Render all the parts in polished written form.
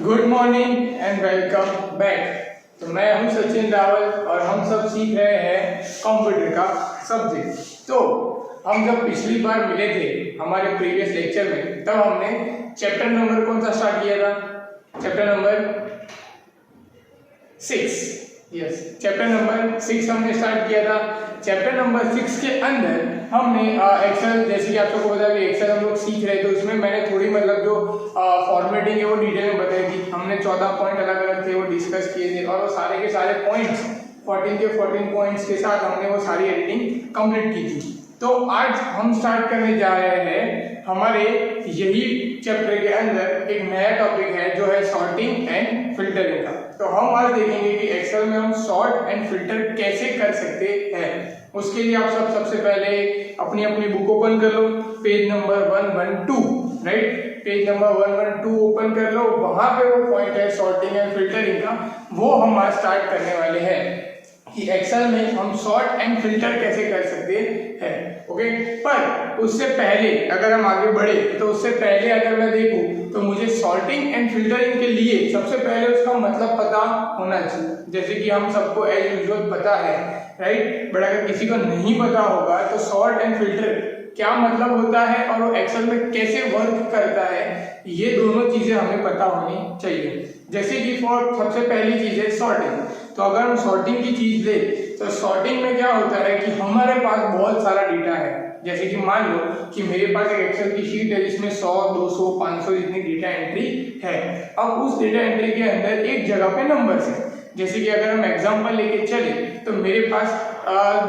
Good morning and welcome back. तो मैं हूं सचिन रावल और हम सब सीख रहे हैं कंप्यूटर का सब्जेक्ट। तो हम जब पिछली बार मिले थे हमारे प्रीवियस लेक्चर में, तब हमने चैप्टर नंबर कौन सा स्टार्ट किया था? Chapter number 6। Yes, chapter number 6 हमने स्टार्ट किया था। चैप्टर नंबर 6 के अंदर हमने एक्सेल, जैसे कि आप सबको पता है कि एक्सेल हम लोग सीख रहे थे, उसमें मैंने थोड़ी मतलब जो फॉर्मेटिंग है वो डिटेल में बताई थी। हमने 14 पॉइंट अलग अलग थे वो डिस्कस किए थे, और वो सारे के सारे पॉइंट्स 14 के 14 पॉइंट्स के साथ हमने वो सारी एडिटिंग कंप्लीट की थी। तो आज हम स्टार्ट करने जा रहे हैं हमारे यही चैप्टर के अंदर एक नया टॉपिक है जो है सॉर्टिंग एंड फिल्टरिंग का। तो हम आज देखेंगे कि एक्सेल में हम सॉर्ट एंड फिल्टर कैसे कर सकते हैं। उसके लिए आप सबसे पहले अपनी अपनी बुक ओपन कर लो, page number 112, right, page number 112 open कर लो। वहां पे वो पॉइंट है सॉर्टिंग एंड फिल्टरिंग का, वो हम आज स्टार्ट करने वाले हैं कि एक्सेल में हम सॉर्ट एंड फिल्टर कैसे कर सकते हैं। ओके, पर उससे पहले अगर हम आगे बढ़े तो उससे पहले अगर मैं देखूं तो मुझे सॉर्टिंग एंड फिल्टरिंग के लिए सबसे पहले उसका मतलब पता होना चाहिए। जैसे कि हम सबको एज यूजुअल पता है, राइट, बट अगर किसी को नहीं पता होगा तो सॉर्ट एंड फिल्टर क्या मतलब होता है और वो एक्सेल में कैसे वर्क करता है, ये दोनों चीजें हमें पता होनी चाहिए। जैसे कि सबसे पहली चीज है सॉर्टिंग। तो अगर हम सॉर्टिंग की चीज ले तो सॉर्टिंग में क्या होता है कि हमारे पास बहुत सारा डेटा है। जैसे कि मान लो कि मेरे पास एक एक्सेल की शीट है जिसमें 100, 200, 500 जितनी डेटा एंट्री है। अब उस डेटा एंट्री के अंदर एक जगह पे नंबर्स है। जैसे कि अगर हम एग्जांपल लेके चले तो मेरे पास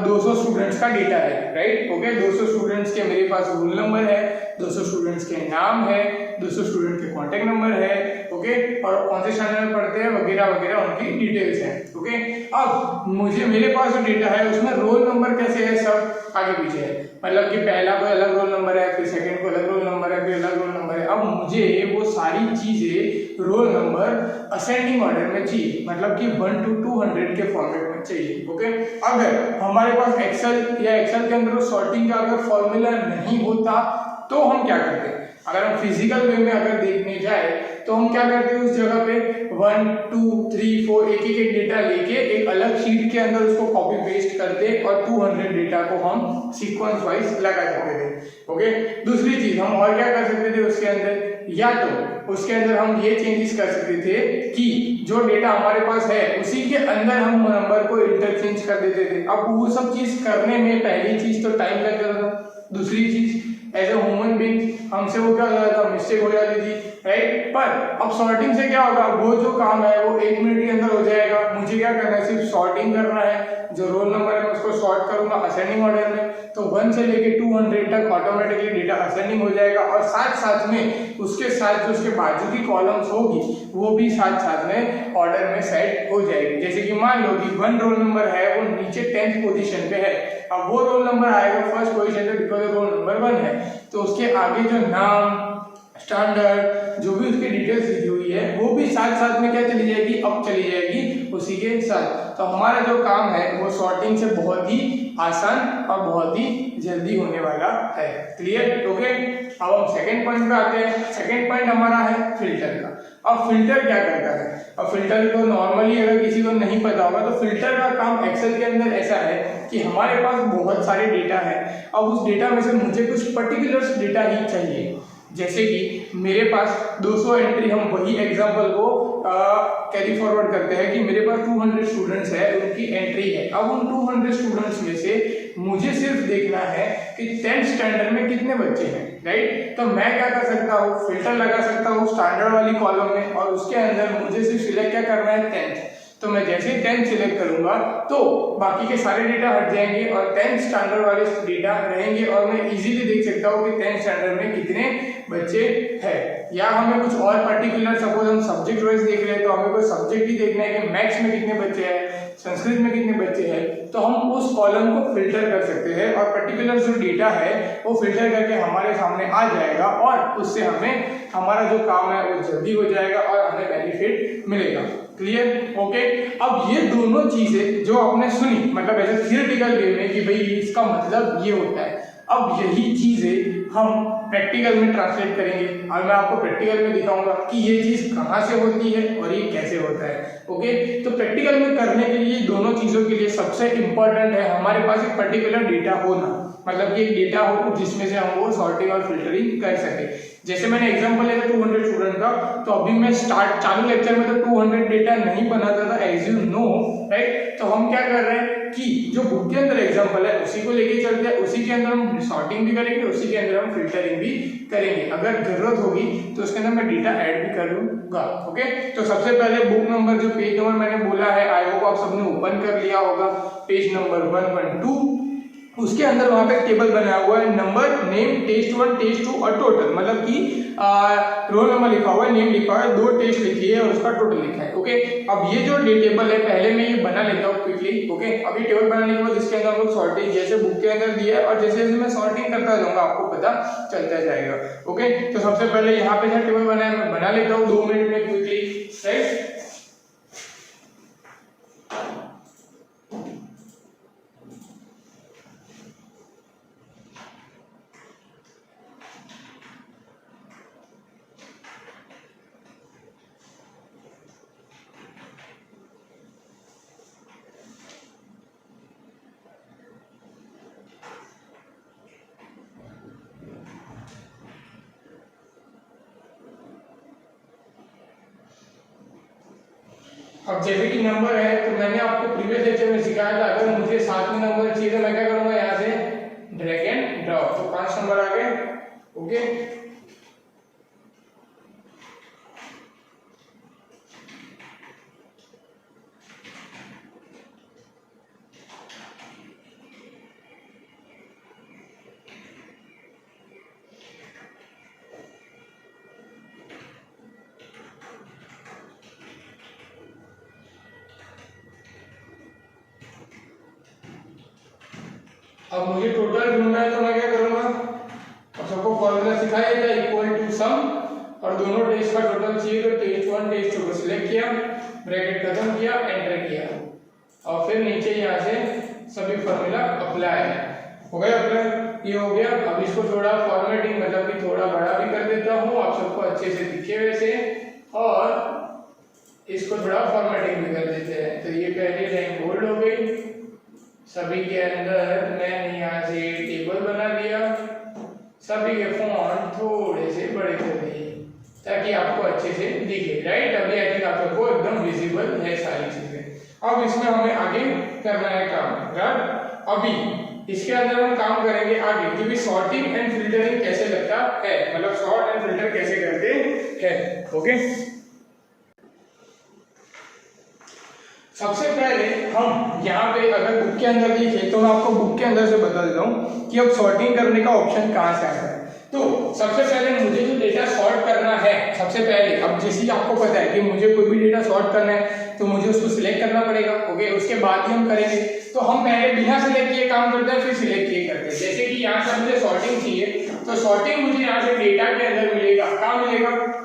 200 स्टूडेंट्स का डेटा है, राइट। ओके, 200 स्टूडेंट्स के मेरे पास रोल नंबर है, 200 स्टूडेंट्स के नाम है, 200 स्टूडेंट के कॉन्टेक्ट नंबर है, ओके, और कौन से स्टैंडर्ड में पढ़ते हैं वगैरह वगैरह उनकी डिटेल्स हैं। ओके, अब मेरे पास जो डेटा है उसमें रोल नंबर कैसे है, सब आगे पीछे है। मतलब कि पहला कोई अलग रोल नंबर है, फिर सेकंड को अलग रोल नंबर है, फिर अलग रोल नंबर है। अब मुझे वो सारी चीजें रोल नंबर असेंडिंग ऑर्डर में चाहिए, मतलब कि 1 to 200 के फॉर्मेट में चाहिए। ओके, अगर हमारे पास एक्सेल या एक्सेल के अंदर सॉर्टिंग का अगर फॉर्मूला नहीं होता तो हम क्या करते हैं? अगर हम फिजिकल वे में अगर देखने जाए तो हम क्या करते हैं, उस जगह पे 1, 2, 3, 4 एक डेटा लेके एक अलग शीट के अंदर उसको कॉपी पेस्ट करते और 200 डेटा को हम सीक्वेंस वाइज लगा सकते थे। ओके, दूसरी चीज हम और क्या कर सकते थे उसके अंदर, या तो उसके अंदर हम ये चेंजेस कर सकते थे कि जो डेटा हमारे पास है उसी के अंदर हम नंबर को इंटरचेंज कर देते थे। अब वो सब चीज करने में पहली चीज तो टाइम लग जाता था, दूसरी चीज एज ए ह्यूमन बीइंग हमसे वो क्या हो जाता था, मिस्टेक हो जाती थी, राइट। पर अब सॉर्टिंग से क्या होगा, वो जो काम है वो 1 मिनट के अंदर हो जाएगा। मुझे क्या करना है, सिर्फ सॉर्टिंग करना है। जो रोल नंबर है उसको सॉर्ट करूंगा असेंडिंग ऑर्डर में, तो 1 से लेके 200 तक ऑटोमेटिकली डेटा असेंडिंग हो जाएगा, और साथ साथ में उसके साथ जो उसके बाजू की कॉलम्स होगी वो भी साथ साथ में ऑर्डर में सेट हो जाएगी। जैसे कि मान लो कि 1 रोल नंबर है वो नीचे 10th पोजीशन पे है, अब वो रोल नंबर आएगा फर्स्ट पोजीशन पे बिकॉज रोल नंबर 1 है, तो उसके आगे जो नाम, स्टैंडर्ड, जो भी उसकी डिटेल्स लिखी हुई है वो भी साथ साथ में क्या चली जाएगी, अब चली जाएगी उसी के साथ। तो हमारा जो काम है वो सॉर्टिंग से बहुत ही आसान और बहुत ही जल्दी होने वाला है। क्लियर? ओके, अब हम सेकंड पॉइंट पे आते हैं। सेकंड पॉइंट हमारा है फिल्टर का। अब फिल्टर क्या करता है? अब फिल्टर को नॉर्मली अगर किसी को नहीं पता होगा तो फिल्टर का काम एक्सेल के अंदर ऐसा है कि हमारे पास बहुत सारे डेटा है। अब उस डेटा में से मुझे कुछ पर्टिकुलर डेटा ही चाहिए। जैसे कि मेरे पास 200 एंट्री, हम वही एग्जांपल को कैरी फॉरवर्ड करते हैं कि मेरे पास 200 स्टूडेंट्स है, उनकी एंट्री है। अब उन 200 स्टूडेंट्स में से मुझे सिर्फ देखना है कि 10th स्टैंडर्ड में कितने बच्चे हैं, राइट। तो मैं क्या कर सकता हूँ, फिल्टर लगा सकता हूँ स्टैंडर्ड वाली कॉलम में, और उसके अंदर मुझे सिर्फ सिलेक्ट क्या करना है, 10th। तो मैं जैसे ही 10th सिलेक्ट करूंगा तो बाकी के सारे डेटा हट जाएंगे और 10th स्टैंडर्ड वाले डेटा रहेंगे, और मैं इजीली देख सकता हूँ कि 10th स्टैंडर्ड में कितने बच्चे हैं। या हमें कुछ और पर्टिकुलर, सपोज हम सब्जेक्ट वाइज देख रहे हैं तो हमें कोई सब्जेक्ट ही देखना है कि मैथ्स में कितने बच्चे हैं, संस्कृत में कितने बच्चे हैं, तो हम उस कॉलम को फिल्टर कर सकते हैं और पर्टिकुलर जो डेटा है वो फिल्टर करके हमारे सामने आ जाएगा, और उससे हमें हमारा जो काम है वो जल्दी हो जाएगा और हमें बेनिफिट मिलेगा। क्लियर? ओके, अब ये दोनों चीजें जो आपने सुनी, मतलब ऐसे थियोरेटिकल वे में कि भाई इसका मतलब ये होता है, अब यही चीजें हम प्रैक्टिकल में ट्रांसलेट करेंगे और मैं आपको प्रैक्टिकल में दिखाऊंगा कि ये चीज कहाँ से होती है और ये कैसे होता है। ओके, तो प्रैक्टिकल में करने के लिए दोनों चीजों के लिए सबसे इंपॉर्टेंट है हमारे पास एक पर्टिकुलर डेटा होना, मतलब कि एक डेटा हो जिसमें से हम वो सॉर्टिंग और फिल्टरिंग कर सके। जैसे मैंने एग्जांपल लिया था 200 स्टूडेंट का, तो अभी मैं चालू लेक्चर में तो 200 डेटा नहीं बनाता था एज यू नो, राइट। तो हम क्या कर रहे हैं कि जो बुक के अंदर एग्जांपल है उसी को लेके चलते हैं, उसी के अंदर हम सॉर्टिंग भी करेंगे, उसी के अंदर हम फिल्टरिंग भी करेंगे। अगर जरूरत होगी तो उसके अंदर मैं डेटा ऐड भी करूंगा। ओके, तो सबसे पहले बुक नंबर, जो पेज नंबर मैंने बोला है, आई होप आप सबने ओपन कर लिया होगा, पेज नंबर 112। उसके अंदर वहां पे टेबल बनाया हुआ है, नंबर, नेम, टेस्ट 1, टेस्ट 2 और टोटल, मतलब कि रोल नंबर लिखा हुआ है, नेम लिखा हुआ है, 2 टेस्ट लिखी है और उसका टोटल लिखा है। ओके, अब ये जो टेबल है पहले मैं ये बना लेता हूँ क्विकली। ओके, अब ये टेबल बनाने के बाद इसके अंदर हम लोग सॉर्टिंग, जैसे बुक के अंदर दिया है और जैसे जैसे मैं सॉर्टिंग करता जाऊंगा आपको पता चलता जाएगा। ओके, तो सबसे पहले यहाँ पे जो टेबल बनाया मैं बना लेता हूँ 2 मिनट में क्विकली, राइट। अब जैसे कि नंबर है तो मैंने आपको प्रीवियस लेक्चर में सिखाया था, अगर मुझे 7वें नंबर चाहिए तो मैं क्या करूंगा, यहाँ से ड्रैग एंड ड्रॉप, तो 5 नंबर आ गए। ओके, अब मुझे टोटल ढूंढना है तो मैं क्या करूंगा, अब सबको फॉर्मूला सिखाया था, इक्वल टू सम, और दोनों टेस्ट का टोटल चाहिए तो टेस्ट 1 टेस्ट 2 को सिलेक्ट किया, ब्रैकेट खत्म किया, एंटर किया और फिर नीचे यहाँ से सभी फॉर्मूला अप्लाई हो गया। अप्लाई ये हो गया। अब इसको थोड़ा फॉर्मेटिंग, मतलब कि थोड़ा बड़ा भी कर देता हूँ आप सबको अच्छे से दिखे वैसे, और इसको थोड़ा फॉर्मेटिंग भी कर देते हैं। तो ये पहली लाइन बोल्ड हो गई, सभी के अंदर मैंने यहाँ से टेबल बना दिया, सभी के फॉन्ट थोड़े से बड़े कर दिए ताकि आपको अच्छे से दिखे, राइट। अभी आई थिंक आप सबको एकदम विजिबल है सारी चीजें। अब इसमें हमें आगे करना है काम, राइट। अभी इसके अंदर हम काम करेंगे आगे कि भी सॉर्टिंग एंड फिल्टरिंग कैसे लगता है, मतलब सॉर्ट एंड फिल्टर कैसे करते हैं। ओके, सबसे पहले हम यहाँ पे अगर बुक के अंदर लिखे तो मैं आपको बुक के अंदर से बता देता हूँ कि अब सॉर्टिंग करने का ऑप्शन कहाँ से आता है। तो सबसे पहले मुझे जो डेटा सॉर्ट करना है, सबसे पहले अब जैसे आपको पता है कि मुझे कोई भी डेटा सॉर्ट करना है तो मुझे उसको सिलेक्ट करना पड़ेगा। ओके, उसके बाद ही हम करेंगे। तो हम पहले बिना सिलेक्ट किए काम करते हैं, फिर सिलेक्ट किए करते हैं। जैसे कि यहाँ से मुझे सॉर्टिंग चाहिए तो सॉर्टिंग मुझे यहाँ से डेटा के अंदर मिलेगा। कहाँ मिलेगा,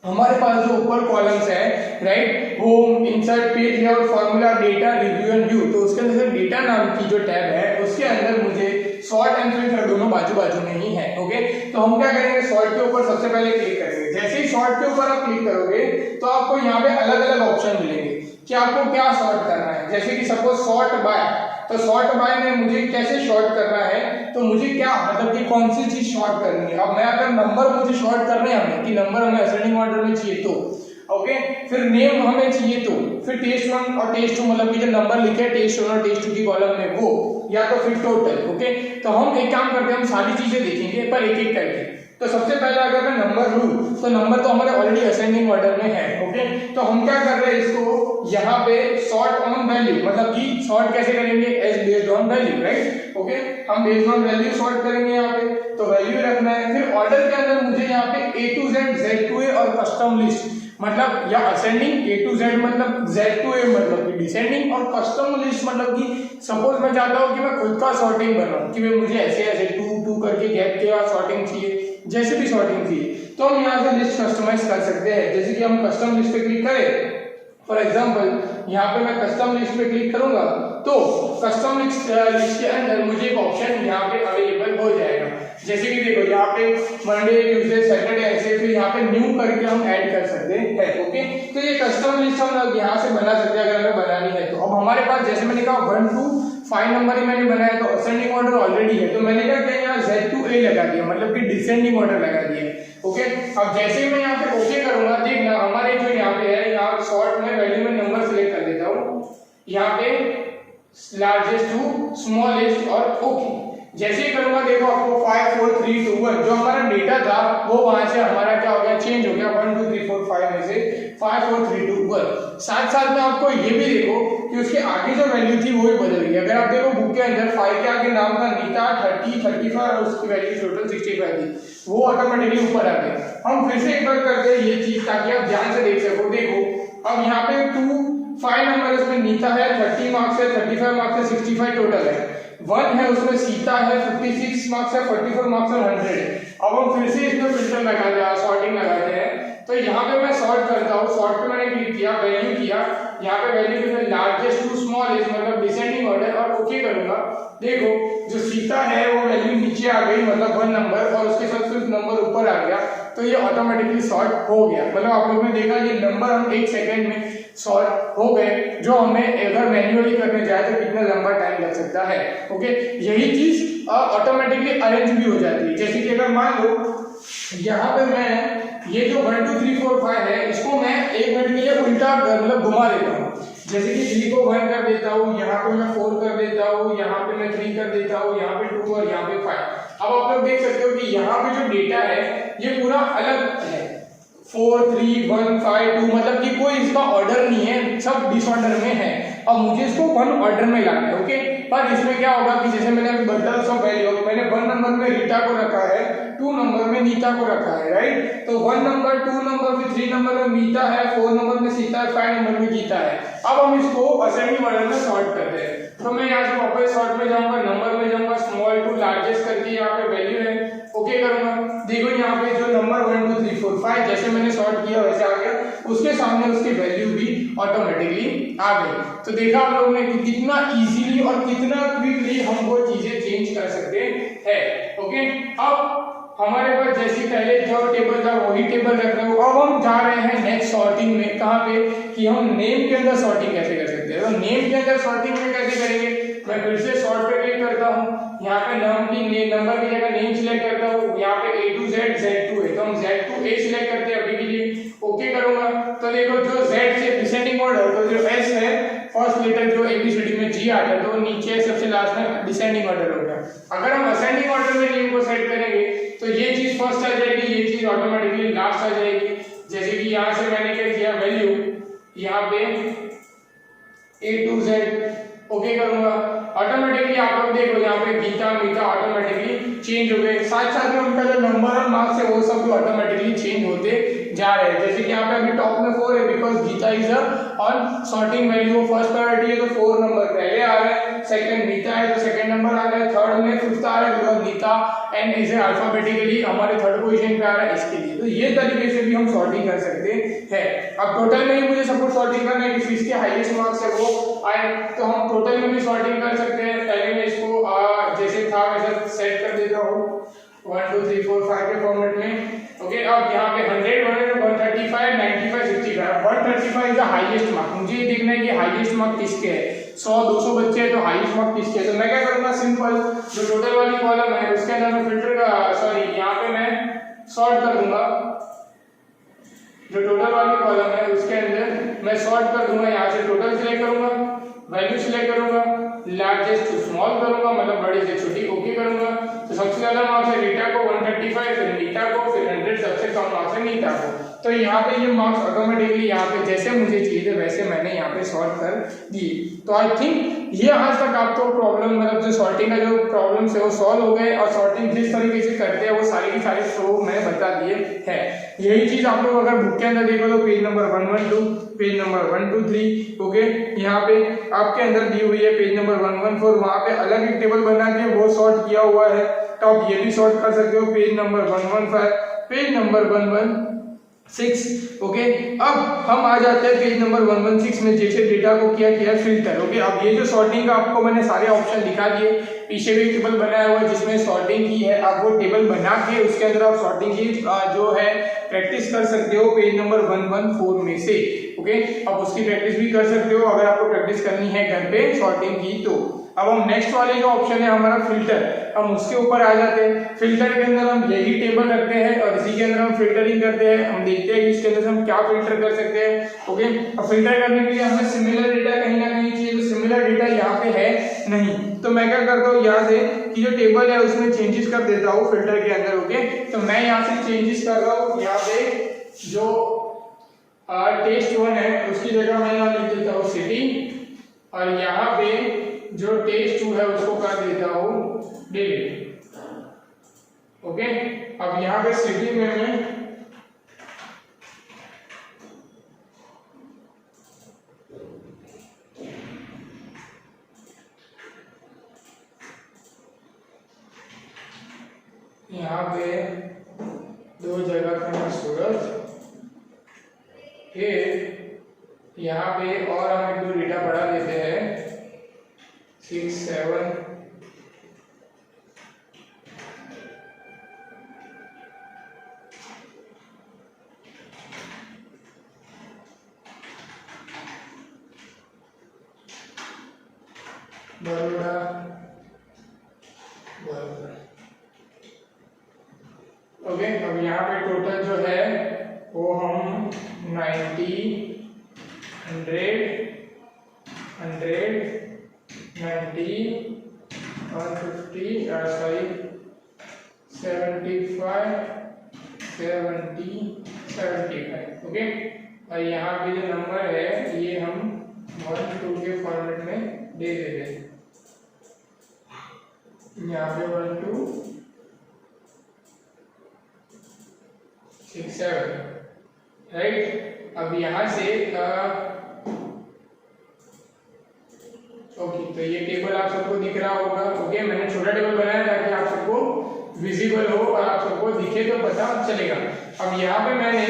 हमारे पास जो ऊपर कॉलम्स है, right, home, insert, page layout, formula, data, review and view, तो उसके अंदर डेटा नाम की जो टैब है उसके अंदर मुझे सॉर्ट एंड फिल्टर दोनों बाजू बाजू में ही है। ओके, तो हम क्या करेंगे, सॉर्ट के ऊपर सबसे पहले क्लिक करेंगे। जैसे ही सॉर्ट के ऊपर आप क्लिक करोगे तो आपको यहाँ पे अलग अलग ऑप्शन मिलेंगे कि आपको क्या सॉर्ट करना है। जैसे कि सपोज सॉर्ट बाय, तो सॉर्ट बाय में मुझे कैसे सॉर्ट करना है, तो मुझे क्या मतलब कि कौन सी चीज सॉर्ट करनी है। अब मैं अगर नंबर मुझे सॉर्ट करने हैं हमें कि नंबर हमें असेंडिंग ऑर्डर में चाहिए तो ओके, फिर नेम हमें चाहिए तो फिर टेस्ट 1 और टेस्ट 2, मतलब कि जो नंबर लिखे हैं टेस्ट 1 और टेस्ट 2 की कॉलम में वो, या तो फिर टोटल। ओके, तो हम एक काम करते हैं, हम सारी चीजें देखेंगे पर एक एक करके। तो सबसे पहले अगर मैं नंबर लूं तो नंबर तो हमारे ऑलरेडी असेंडिंग ऑर्डर में है। ओके, तो हम क्या कर रहे हैं, इसको यहाँ पे सॉर्ट ऑन वैल्यू, मतलब कि सॉर्ट कैसे करेंगे, as based on value, right. Okay, हम बेस्ड ऑन वैल्यू सॉर्ट करेंगे यहाँ पे, तो वैल्यू रखना है। फिर ऑर्डर के अंदर मुझे यहाँ पे A to Z, Z to A और कस्टम लिस्ट, मतलब या असेंडिंग A to Z मतलब Z to A मतलब कि डिसेंडिंग, और कस्टम लिस्ट मतलब कि सपोज मैं चाहता हूँ कि मैं खुद का सॉर्टिंग बनाऊं कि भाई मुझे ऐसे ऐसे 2 2 करके गैप के बाद सॉर्टिंग चाहिए, जैसे भी सॉर्टिंग चाहिए तो हम यहाँ से लिस्ट कस्टमाइज कर सकते हैं। जैसे कि हम कस्टम लिस्ट पे क्लिक करें, फॉर एग्जांपल यहाँ पे मैं कस्टम लिस्ट पे क्लिक करूंगा तो कस्टम लिस्ट के अंदर मुझे एक ऑप्शन यहाँ पे अवेलेबल हो जाएगा। जैसे कि देखो यहाँ पे मंडे ट्यूसडे सैटरडे ऐसे फिर यहाँ पे न्यू करके हम ऐड कर सकते हैं। ओके, तो ये कस्टम लिस्ट हम लोग यहाँ से बना सकते हैं अगर हमें बनानी है तो। अब हमारे पास जैसे मैंने कहा 1 to 5 नंबर ही मैंने बनाया तो असेंडिंग ऑर्डर ऑलरेडी है, तो मैंने क्या किया यहाँ Z to A लगा दिया, मतलब कि डिसेंडिंग ऑर्डर लगा दिया। ओके, अब जैसे ही मैं यहाँ पे ओके करूंगा, देखना हमारे जो यहाँ पे है, यहाँ शॉर्ट में वैल्यू में नंबर सिलेक्ट कर देता हूँ यहाँ पे लार्जेस्ट टू स्मॉलेस्ट और ओके जैसे ही करूंगा देखो आपको 5 4 3 2 1 जो हमारा डेटा था वो वहां से हमारा क्या हो गया, चेंज हो गया। 1 2 3 4 5 में से 5 4 3 2 1। साथ साथ में आपको ये भी देखो कि उसके आगे जो वैल्यू थी वो भी बदल गई। अगर आप देखो बुक के अंदर 5 के आगे नाम था नीता 30 35 और उसकी वैल्यू टोटल 65 थी, वो ऑटोमेटिकली ऊपर आ गई। हम फिर से एक बार करते हैं ये चीज ताकि आप ध्यान से देख सको। देखो अब यहाँ पे 5 नंबर इसमें नीता है, 30 मार्क्स है, 35 मार्क्स है, 65 टोटल है। 1 है उसमें सीता है, 56 मार्क्स है, 44 मार्क्स और 100 है। अब हम फिर से इसमें फिल्टर लगाते हैं, सॉर्टिंग लगाते हैं। तो यहाँ पे मैं सॉर्ट करता हूँ, सॉर्ट पे मैंने क्लिक किया, वैल्यू किया, यहाँ पे वैल्यू पे मैं लार्जेस्ट टू स्मॉलेस्ट मतलब डिसेंडिंग ऑर्डर और ओके करूंगा। देखो जो सीता है वो वैल्यू नीचे आ गई मतलब 1 नंबर और उसके साथ सिर्फ नंबर ऊपर आ गया, तो ये ऑटोमेटिकली सॉर्ट हो गया। मतलब आप लोगों ने देखा ये नंबर हम 1 सेकंड में सॉर्ट हो गए, जो हमें अगर मैन्युअली करने जाए तो कितना लंबा टाइम लग सकता है। ओके, यही चीज ऑटोमेटिकली अरेंज भी हो जाती है। जैसे कि अगर मान लो यहाँ पे मैं ये जो 1 2 3 4 5 है इसको मैं 1 मिनट के लिए उल्टा मतलब घुमा देता हूँ। जैसे कि 3 को 1 कर देता हूँ, यहाँ पे मैं 4 कर देता हूँ, यहाँ पे मैं 3 कर देता हूँ, यहाँ पे 2 और यहाँ पे 5। अब आप लोग देख सकते हो कि यहाँ पे जो डेटा है ये पूरा अलग है, 4 3 1 5 2 मतलब कि कोई इसका ऑर्डर नहीं है, सब डिसऑर्डर में है। अब मुझे इसको 1 ऑर्डर में लाना है। ओके, पर इसमें क्या होगा कि जैसे मैंने बताया सब वैल्यू मैंने 1 नंबर में रीटा को रखा है, 2 नंबर में नीता को रखा है, राइट। तो 1 नंबर 2 नंबर में 3 नंबर में मीता है, 4 नंबर में सीता है, 5 नंबर में गीता है। अब हम इसको असेंडिंग ऑर्डर में सॉर्ट करते हैं। तो मैं यहाँ से वापस सॉर्ट में जाऊंगा, नंबर में जाऊंगा, स्मॉल टू लार्जेस्ट करके यहाँ पे वैल्यू है, ओके करूंगा। देखो यहाँ पे जो नंबर 1 2 3 4 5 जैसे मैंने सॉर्ट किया वैसे आ गया, उसके सामने उसकी वैल्यू भी ऑटोमेटिकली आ गई। तो देखा आप लोगों ने कि कितना इजीली और कितना क्विकली हम वो चीजें चेंज कर सकते हैं। ओके, अब हमारे पास जैसे पहले जो टेबल था वही टेबल रख रहे हो। अब हम जा रहे हैं नेक्स्ट सॉर्टिंग में, कहाँ पे कि हम नेम के अंदर सॉर्टिंग कैसे कर सकते हैं। तो नेम के अंदर सॉर्टिंग में कैसे करेंगे, मैं फिर से सॉर्ट पे क्लिक करता हूँ, यहाँ पे नाम की नंबर की जगह नेम सिलेक्ट करता हूँ, यहाँ पे A to Z Z2 है तो हम Z to A सिलेक्ट करते हैं अभी के लिए, ओके करूंगा। तो देखो जो Z से डिसेंडिंग ऑर्डर, तो जो S है फर्स्ट लेटर जो ABCD में G आता है तो नीचे सबसे लास्ट में डिसेंडिंग ऑर्डर हो गया। अगर हम असेंडिंग ऑर्डर में नेम को सेट करेंगे तो ये चीज फर्स्ट आ जाएगी, ये चीज ऑटोमेटिकली लास्ट आ जाएगी। जैसे कि यहाँ से मैंने क्या किया, वैल्यू यहाँ पे A to Z ओके करूंगा, ऑटोमेटिकली आप लोग देखो यहाँ पे गीता मीता ऑटोमेटिकली चेंज हो गए। साथ साथ में उनका जो नंबर और मार्क्स है वो सब भी ऑटोमेटिकली चेंज होते जा रहे हैं। जैसे कि यहाँ पे अभी टॉप में 4 है because Gita is on sorting value, first priority है तो 4 नंबर पहले आ रहा है, सेकंड नीता है तो सेकंड नंबर आ रहा है, थर्ड में फिफ्थ आ रहा है because Nita and is alphabetically हमारे थर्ड पोजीशन पे आ रहा है इसके लिए। तो ये तरीके से भी हम सॉर्टिंग कर सकते हैं। अब टोटल में ही मुझे सपोर्ट सॉर्टिंग करना है कि जिसके हाईएस्ट मार्क्स है वो आए, तो हम टोटल में भी सॉर्टिंग कर सकते हैं। पहले मैं इसको जैसे था वैसे सेट कर देता हूँ 1 2 3 4 5 के फॉर्मेट में। ओके, अब यहाँ पे 100 135 95 65 135 इज द हाईएस्ट मार्क। मुझे ये देखना है कि हाईएस्ट मार्क किसके है, 100 200 बच्चे हैं तो हाईएस्ट मार्क किसके है। तो मैं क्या करूंगा, सिंपल जो टोटल वाली कॉलम है उसके अंदर मैं फिल्टर का सॉरी यहाँ पे मैं सॉर्ट कर दूंगा, जो टोटल वाली कॉलम है उसके अंदर मैं सॉर्ट कर दूंगा। यहाँ से टोटल सिलेक्ट करूंगा, वैल्यू सिलेक्ट करूंगा, लार्जेस्ट टू स्मॉल करूंगा मतलब बड़ी से छोटी, ओके करूंगा। तो सबसे ज्यादा मार्क्स है रीटा को 135, फिर नीता को, फिर 100 सबसे कम मार्क्स है नीता को। तो यहाँ पे ये मार्क्स ऑटोमेटिकली यहाँ पे जैसे मुझे चाहिए वैसे मैंने यहाँ पे सॉर्ट कर दिए। तो आई थिंक ये आज तक आपको प्रॉब्लम मतलब जो सॉर्टिंग का जो प्रॉब्लम्स है वो सॉल्व हो गए, और सॉर्टिंग जिस तरीके से करते हैं वो सारी की सारी शो मैंने बता दिए हैं। यही चीज आप लोग अगर बुक के अंदर देखो तो page number 112, page number 123, okay यहाँ पे आपके अंदर दी हुई है पेज नंबर 114, वहाँ पे अलग एक टेबल बना के वो सॉर्ट किया हुआ है। तो आप ये भी सॉर्ट कर सकते हो page number 115, page number 11 6। Okay, अब हम आ जाते हैं पेज नंबर 116 में, जैसे डेटा को किया फिल्टर। ओके, अब ये जो सॉर्टिंग का आपको मैंने सारे ऑप्शन दिखा दिए, पीछे भी टेबल बनाया हुआ है जिसमें सॉर्टिंग की है। आप वो टेबल बना के उसके अंदर आप सॉर्टिंग की जो है प्रैक्टिस कर सकते हो पेज नंबर 114 में से। ओके, अब उसकी प्रैक्टिस भी कर सकते हो अगर आपको प्रैक्टिस करनी है घर पे सॉर्टिंग की तो। अब हम नेक्स्ट वाले जो ऑप्शन है हमारा फिल्टर, हम उसके ऊपर आ जाते हैं। फिल्टर के अंदर हम यही टेबल रखते हैं और इसी के अंदर हम फिल्टरिंग करते हैं। हम देखते हैं कि इसके अंदर हम क्या फिल्टर कर सकते हैं। ओके, अब फिल्टर करने के लिए हमें सिमिलर डेटा कहीं ना कहीं चाहिए, तो सिमिलर डेटा यहाँ पे है नहीं, तो मैं क्या करता हूँ यहाँ से कि जो टेबल है उसमें चेंजेस कर देता हूँ फिल्टर के अंदर। ओके, तो मैं यहाँ से चेंजेस कर रहा हूँ, यहाँ पे जो टेस्ट 1 है उसकी जगह मैं यहाँ लिख देता हूँ सिटी, और यहाँ पे जो टेस्ट 2 है उसको कर देता हूँ डिलीट। ओके, अब यहाँ पे सिटी में मैं यहाँ पे 2 जगह पे मैं सूरज, फिर यहाँ पे और हम एक 2 डेटा बढ़ा देते हैं 6 7 बरोड़ा बरोड़ा। ओके, अब यहाँ पे टोटल जो है वो हम 90 100 100 90 150 सॉरी 75 70 75। ओके, और यहाँ पे जो नंबर है ये हम 1 2 के फॉर्मेट में दे देते हैं। यहाँ पे 1 2 6 7, राइट। अब यहाँ से ओके, तो ये टेबल आप सबको दिख रहा होगा। ओके, मैंने छोटा टेबल बनाया ताकि आप सबको विजिबल हो और आप सबको दिखे तो पता चलेगा। अब यहाँ पे मैंने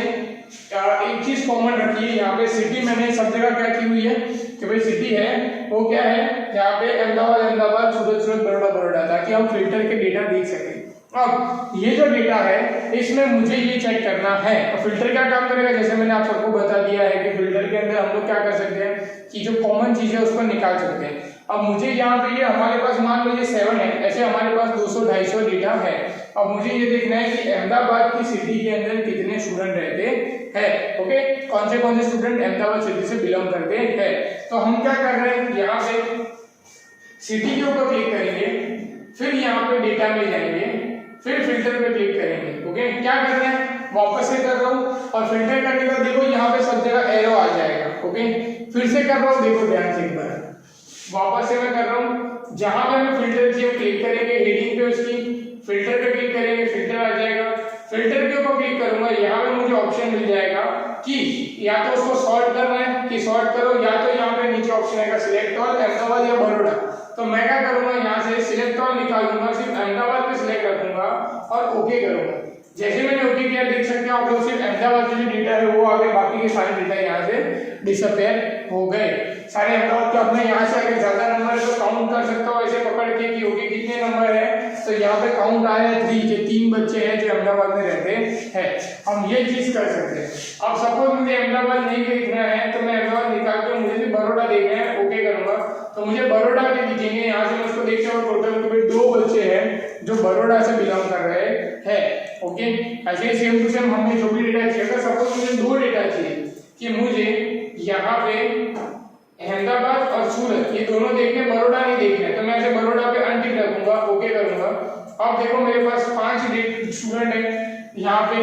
एक चीज कॉमन रखी है, यहाँ पे सिटी मैंने सब जगह क्या की हुई है कि भाई सिटी है वो क्या है, यहाँ पे अहमदाबाद अहमदाबाद, सूरत सूरत, बड़ौदा बड़ौदा, ताकि हम फिल्टर के डेटा देख सकें। अब ये जो डेटा है इसमें मुझे ये चेक करना है, और फिल्टर क्या काम करेगा, जैसे मैंने आप सबको बता दिया है कि फिल्टर के अंदर हम लोग क्या कर सकते हैं कि जो कॉमन चीज है उसको निकाल सकते हैं। अब मुझे यहाँ पे ये हमारे पास मान लीजिए 7 है, ऐसे हमारे पास 200 250 डेटा है। अब मुझे ये देखना है कि अहमदाबाद की सिटी के अंदर कितने स्टूडेंट रहते हैं। ओके, कौन से स्टूडेंट अहमदाबाद सिटी से बिलोंग करते हैं। तो हम क्या कर रहे हैं, यहाँ पे सिटी के ऊपर क्लिक करेंगे, फिर यहाँ पे डेटा में जाएंगे, फिर फिल्टर पे क्लिक करेंगे। ओके, क्या कर रहे हैं, वापस से कर रहा हूँ और फिल्टर करने का देखो यहाँ पे सब जगह एरो आ जाएगा। ओके, फिर से कर रहा हूँ, देखो ध्यान से एक बार वापस से मैं कर रहा हूँ, जहां पे हमें फिल्टर की क्लिक करेंगे हेडिंग पे उसकी, फिल्टर पे क्लिक करेंगे, फिल्टर आ जाएगा, फिल्टर के ऊपर क्लिक करूंगा, यहाँ पे मुझे ऑप्शन मिल जाएगा कि या तो उसको सॉर्ट करना है कि सॉर्ट करो, या तो यहाँ पे नीचे ऑप्शन आएगा सिलेक्ट ऑल अहमदाबाद या बड़ौदा। तो मैं क्या करूंगा, यहाँ से सिलेक्ट ऑल निकाल दूंगा, सिर्फ अहमदाबाद पे सिलेक्ट रखूंगा और ओके करूंगा। जैसे मैंने ओके किया, देख सकते हो आप लोग, सिर्फ अहमदाबाद का जो डेटा है वो आगे, बाकी के सारे डेटा यहाँ से डिसअपेयर हो गए सारे अहमदाबाद के। अपने यहाँ से अगर ज्यादा नंबर है तो काउंट कर सकता हूँ ऐसे पकड़ के कि ओके कितने नंबर है, तो यहाँ पे काउंट आया है 3 के 3 बच्चे हैं जो अहमदाबाद में रहते हैं। हम ये चीज कर सकते हैं। अब सपोज मुझे अहमदाबाद नहीं देखना है तो मैं अहमदाबाद निकाल के मुझे बड़ौदा देखना है, ओके करूंगा तो मुझे बड़ौदा के दिखेंगे। यहाँ से मैं उसको देखता हूँ, टोटल के 2 बच्चे हैं जो बड़ौदा से बिलोंग कर रहे हैं। ओके, ऐसे ही सेम टू सेम हमने जो भी डेटा चाहिए था, सपोज मुझे 2 डेटा चाहिए कि मुझे यहाँ पे अहमदाबाद और सूरत ये दोनों देखने, बड़ौदा नहीं देखना है, तो मैं ऐसे बड़ौदा पे अनटिक रखूंगा, ओके करूंगा। अब देखो मेरे पास 5 स्टूडेंट है यहाँ पे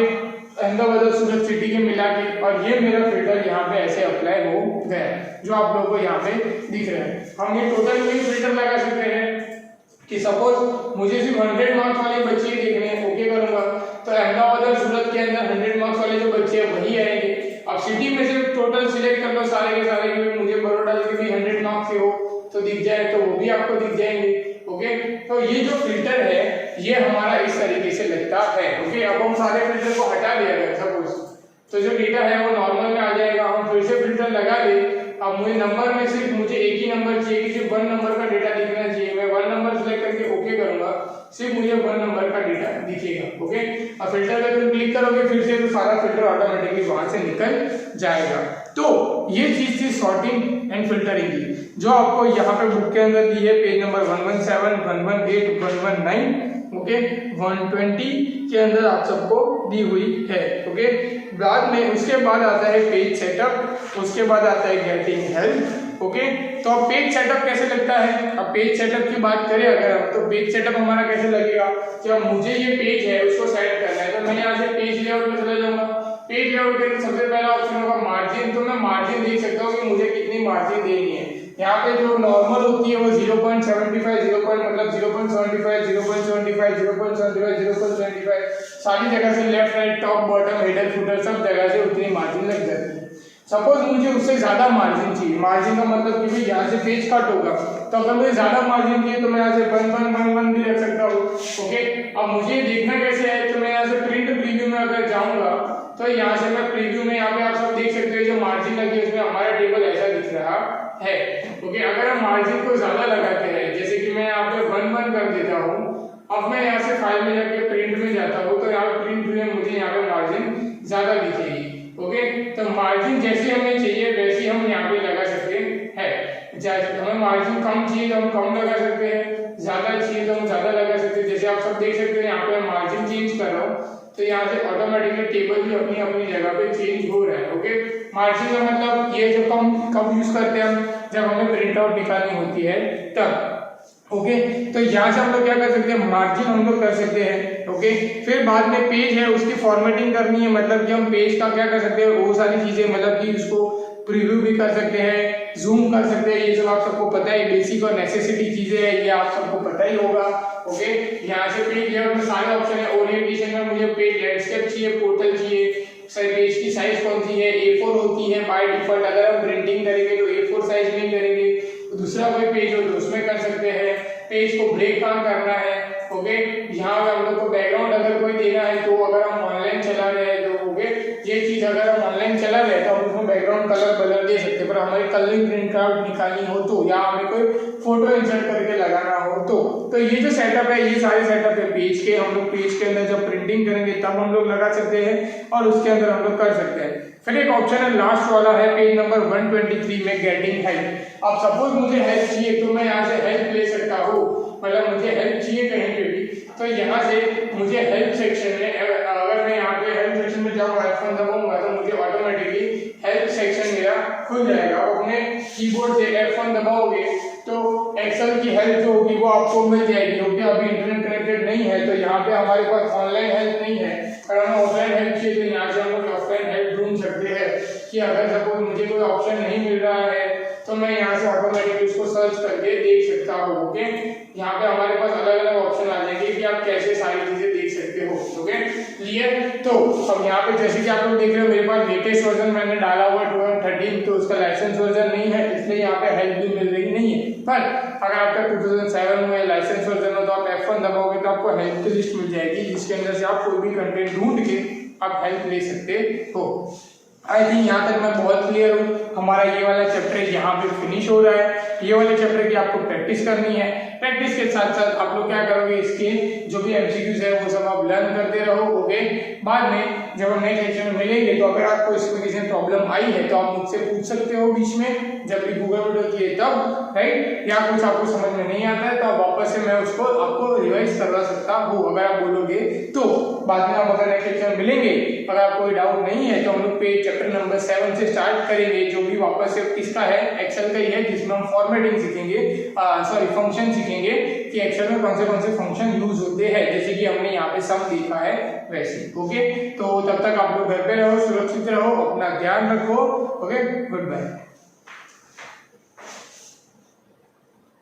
अहमदाबाद और सूरत सिटी के मिला के, और ये मेरा फिल्टर यहाँ पे ऐसे अप्लाई हो गया जो आप लोगों को यहाँ पे दिख रहा है। हम ये टोटल में फिल्टर लगा सकते हैं कि सपोज मुझे सिर्फ 100 मार्क्स वाले बच्चे देखने हैं, ओके करूंगा तो अहमदाबाद और सूरत के अंदर 100 मार्क्स वाले जो बच्चे हैं वही आएंगे। अब सिटी में से टोटल सिलेक्ट कर लो सारे के सारे, क्योंकि मुझे बड़ौदा के भी 100 मार्क्स के हो तो दिख जाए तो वो भी आपको दिख जाएंगे। ओके, तो ये जो फिल्टर है ये हमारा इस तरीके से लगता है। ओके, अब हम सारे फिल्टर को हटा दिया गया सपोज, तो जो डेटा है वो नॉर्मल में आ जाएगा। हम फिर से फिल्टर लगा दे, अब मुझे नंबर में सिर्फ मुझे एक ही नंबर चाहिए कि सिर्फ 1 नंबर का डेटा दिखना चाहिए। मैं 1 नंबर सेलेक्ट करके ओके करूंगा, सिर्फ मुझे 1 नंबर का डेटा दिखेगा। ओके, अब फिल्टर पे तुम क्लिक करोगे फिर से तो सारा फिल्टर ऑटोमेटिकली वहां से निकल जाएगा। तो ये चीज थी सॉर्टिंग एंड फिल्टरिंग की, जो आपको यहाँ पे बुक के अंदर दी है, पेज नंबर 117, 118, 119, ओके, 120 के अंदर आप सबको दी हुई है। ओके, बाद में उसके बाद आता है पेज सेटअप, उसके बाद आता है गेटिंग हेल्प। ओके, तो अब पेज सेटअप कैसे लगता है, अब पेज सेटअप की बात करें अगर हम, तो पेज सेटअप हमारा कैसे लगेगा, जब मुझे ये पेज है उसको सेट करना है तो मैं यहाँ से पेज लेआउट में चला जाऊंगा। पेज लेआउट के सबसे पहला ऑप्शन होगा मार्जिन, तो मैं मार्जिन देख सकता हूँ कि मुझे कितनी मार्जिन देनी है। यहाँ पे जो नॉर्मल होती है वो 0.75, 0. मतलब 0.75, 0.75, 0.75, 0.75, सारी जगह से left right top bottom header footer सब जगह से उतनी मार्जिन लग जाती है। सपोज मुझे उससे ज्यादा मार्जिन चाहिए, मार्जिन का मतलब कि भाई यहाँ से पेज कट होगा, तो अगर मुझे ज्यादा मार्जिन चाहिए तो मैं यहाँ से 1.11 भी रख सकता हूँ। ओके, अब मुझे देखना कैसे है, तो मैं यहाँ से प्रिंट प्रीव्यू में अगर जाऊंगा तो यहाँ से मैं प्रीव्यू में यहाँ पे आप सब देख सकते हो जो मार्जिन लगी है उसमें हमारा टेबल ऐसा दिख रहा है। ओके, अगर हम मार्जिन को ज्यादा लगाते हैं, जैसे कि मैं यहाँ पे 1 कर देता हूँ, अब मैं यहाँ से फाइल में जाके प्रिंट में जाता हूँ तो यहाँ प्रिंट में मुझे यहाँ पे मार्जिन ज्यादा दिखेगी। ओके, तो मार्जिन जैसी हमें चाहिए वैसी हम यहाँ पे लगा सकते हैं। जैसे हमें मार्जिन कम चाहिए तो हम कम लगा सकते हैं, ज्यादा चाहिए तो हम ज्यादा लगा सकते हैं। जैसे आप सब देख सकते हैं यहाँ पे मार्जिन चेंज कर रहा हूँ तो यहाँ से ऑटोमेटिकली टेबल भी अपनी अपनी जगह पे चेंज हो रहा है। ओके, मार्जिन का मतलब ये जो कब यूज करते हैं हम, जब हमें प्रिंट आउट निकालनी होती है तब। ओके, तो यहाँ से हम लोग क्या कर सकते हैं, मार्जिन हम लोग कर सकते हैं। ओके, फिर बाद में पेज है उसकी फॉर्मेटिंग करनी है, मतलब कि हम पेज का क्या कर सकते हैं, वो सारी चीजें, मतलब कि उसको प्रीव्यू भी कर सकते हैं, जूम कर सकते हैं, ये सब आप सबको पता है, बेसिक और नेसेसिटी चीजें हैं, ये आप सबको पता ही होगा। ओके, यहाँ से पेज लेआउट में सारे ऑप्शन है। ओरिएंटेशन में मुझे पेज लैंडस्केप चाहिए, पोर्टल चाहिए, पेज की साइज कौन सी है, A4 होती है बाय डिफॉल्ट, अगर हम प्रिंटिंग करेंगे तो A4 साइज में करेंगे, दूसरा कोई पेज हो तो उसमें कर सकते हैं। पेज को ब्रेक कहाँ करना है। ओके, यहाँ पे हम लोग को बैकग्राउंड अगर कोई देना है तो अगर हम ऑनलाइन चला रहे हैं तो ओके, ये चीज अगर हम ऑनलाइन चला रहे हैं तो हम उसमें बैकग्राउंड कलर दे सकते हैं, पर हमारी कलरिंग प्रिंट आउट निकालनी हो तो, या हमें कोई फोटो इंसर्ट करके लगाना हो तो ये जो सेटअप है, ये सारे सेटअप है पेज के। हम लोग पेज के अंदर जब प्रिंटिंग करेंगे तब हम लोग लगा सकते हैं और उसके अंदर हम लोग कर सकते हैं। फिर एक ऑप्शन है लास्ट वाला है पेज नंबर 123 में गेटिंग हेल्प। अब सपोज मुझे हेल्प चाहिए तो मैं यहाँ से हेल्प ले सकता हूँ, मतलब मुझे हेल्प चाहिए कहीं पे भी तो यहाँ से मुझे हेल्प सेक्शन में, अगर मैं यहाँ पे हेल्प सेक्शन में जाऊँगा, F1 दबाऊंगा तो मुझे ऑटोमेटिकली हेल्प सेक्शन मेरा खुल जाएगा। अपने कीबोर्ड से F1 दबाओगे तो एक्सेल की हेल्प जो होगी वो आपको मिल जाएगी। क्योंकि अभी इंटरनेट कनेक्टेड नहीं है तो यहाँ पे हमारे पास ऑनलाइन हेल्प नहीं है, अगर हमें ऑफलाइन हेल्प चाहिए तो यहाँ से हम लोग ऑफलाइन हेल्प ढूंढ सकते हैं कि अगर सपोज मुझे कोई ऑप्शन नहीं मिल रहा है तो मैं यहाँ से ऑटोमेटिकली उसको सर्च करके देख सकता हूँ। ओके, यहाँ पे हमारे पास अलग अलग ऑप्शन आ जाएंगे कि आप कैसे सारी चीजें देख सकते हो। Okay, clear. तो अब यहाँ पे जैसे कि आप लोग देख रहे हो मेरे पास लेटेस्ट वर्जन मैंने डाला हुआ 2013, तो उसका लाइसेंस वर्जन नहीं है इसलिए यहाँ पे हेल्प भी मिल रही नहीं है। पर अगर आपका 2007 में लाइसेंस वर्जन हो तो आप F1 दबाओगे तो आपको हेल्प की लिस्ट मिल जाएगी, जिसके अंदर से आप कोई भी कंटेंट ढूंढ के आप हेल्प ले सकते हो। आई थिंक यहाँ तक मैं बहुत क्लियर हूँ। हमारा ये वाला चैप्टर यहाँ पे फिनिश हो रहा है। ये वाले चैप्टर की आपको प्रैक्टिस करनी है, प्रैक्टिस के साथ साथ आप लोग क्या करोगे, इसके जो भी एमसीक्यूज है वो सब आप लर्न करते रहो। ओके, बाद में जब हम नेक्स्ट लेक्चर में मिलेंगे तो अगर आपको इसमें किसी प्रॉब्लम आई है तो आप मुझसे पूछ सकते हो बीच में, जब भी गूगल वीडियो किए तब, राइट। या कुछ आपको समझ में नहीं आता है तो आप वापस से मैं उसको आपको रिवाइज करवा सकता हूँ अगर आप बोलोगे तो। बाद में हम अगर नेक्स्ट लेक्चर में मिलेंगे, अगर आपको कोई डाउट नहीं है तो हम लोग पेज चैप्टर नंबर 7 से स्टार्ट करेंगे, जो भी वापस से इसका है एक्सेल का ही है, जिसमें हम फॉर्मेटिंग सीखेंगे, सॉरी फंक्शन सीखेंगे कि एक्सेल में कौन से फंक्शन यूज होते हैं, जैसे कि हमने यहाँ पे सम देखा है वैसे। ओके, तो तब तक आप लोग घर पे रहो, सुरक्षित रहो, अपना ध्यान रखो। Okay, good bye.